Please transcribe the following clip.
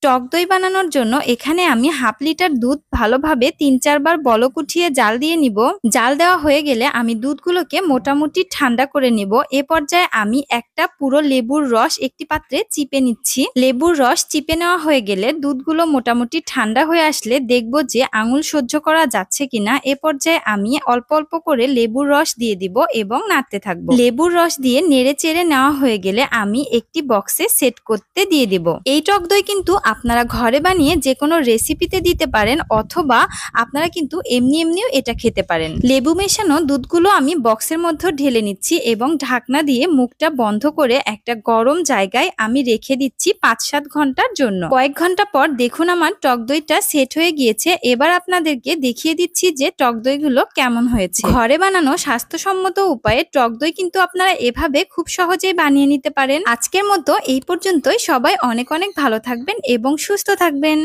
টক দই বানানোর জন্য এখানে আমি হাফ লিটার দুধ ভালোভাবে ৩-৪ বার বলক উঠিয়ে জাল দিয়ে নিব। জাল দেওয়া হয়ে গেলে আমি দুধগুলোকে মোটামুটি ঠান্ডা করে নিব। এ পর্যায়ে আমি একটা পুরো লেবুর রস একটি পাত্রে চিপে নিচ্ছি। লেবুর রস চিপে নেওয়া হয়ে গেলে দুধগুলো মোটামুটি ঠান্ডা হয়ে আসলে দেখব যে আঙুল সহ্য করা যাচ্ছে কিনা। এ পর্যায়ে আমি অল্প অল্প করে লেবুর রস দিয়ে দিব এবং নাড়তে থাকবো। লেবুর রস দিয়ে নেড়ে চেড়ে নেওয়া হয়ে গেলে আমি একটি বক্সে সেট করতে দিয়ে দিব। এই টক দই কিন্তু আপনারা ঘরে বানিয়ে যে কোনো রেসিপিতে দিতে পারেন, অথবা আপনারা কিন্তু এমনি এমনিও এটা খেতে পারেন। লেবু মেশানো দুধগুলো আমি বক্সের মধ্যে ঢেলে নিচ্ছি এবং ঢাকনা দিয়ে মুখটা বন্ধ করে একটা গরম জায়গায় আমি রেখে দিচ্ছি ৫-৭ ঘন্টার জন্য। কয়েক ঘন্টা পর দেখুন আমার টক দইটা সেট হয়ে গিয়েছে। এবার আপনাদেরকে দেখিয়ে দিচ্ছি যে টক দইগুলো কেমন হয়েছে। ঘরে বানানো স্বাস্থ্যসম্মত উপায়ে টক দই কিন্তু আপনারা এভাবে খুব সহজেই বানিয়ে নিতে পারেন। আজকের মতো এই পর্যন্তই। সবাই অনেক অনেক ভালো থাকবেন এবং সুস্থ থাকবেন।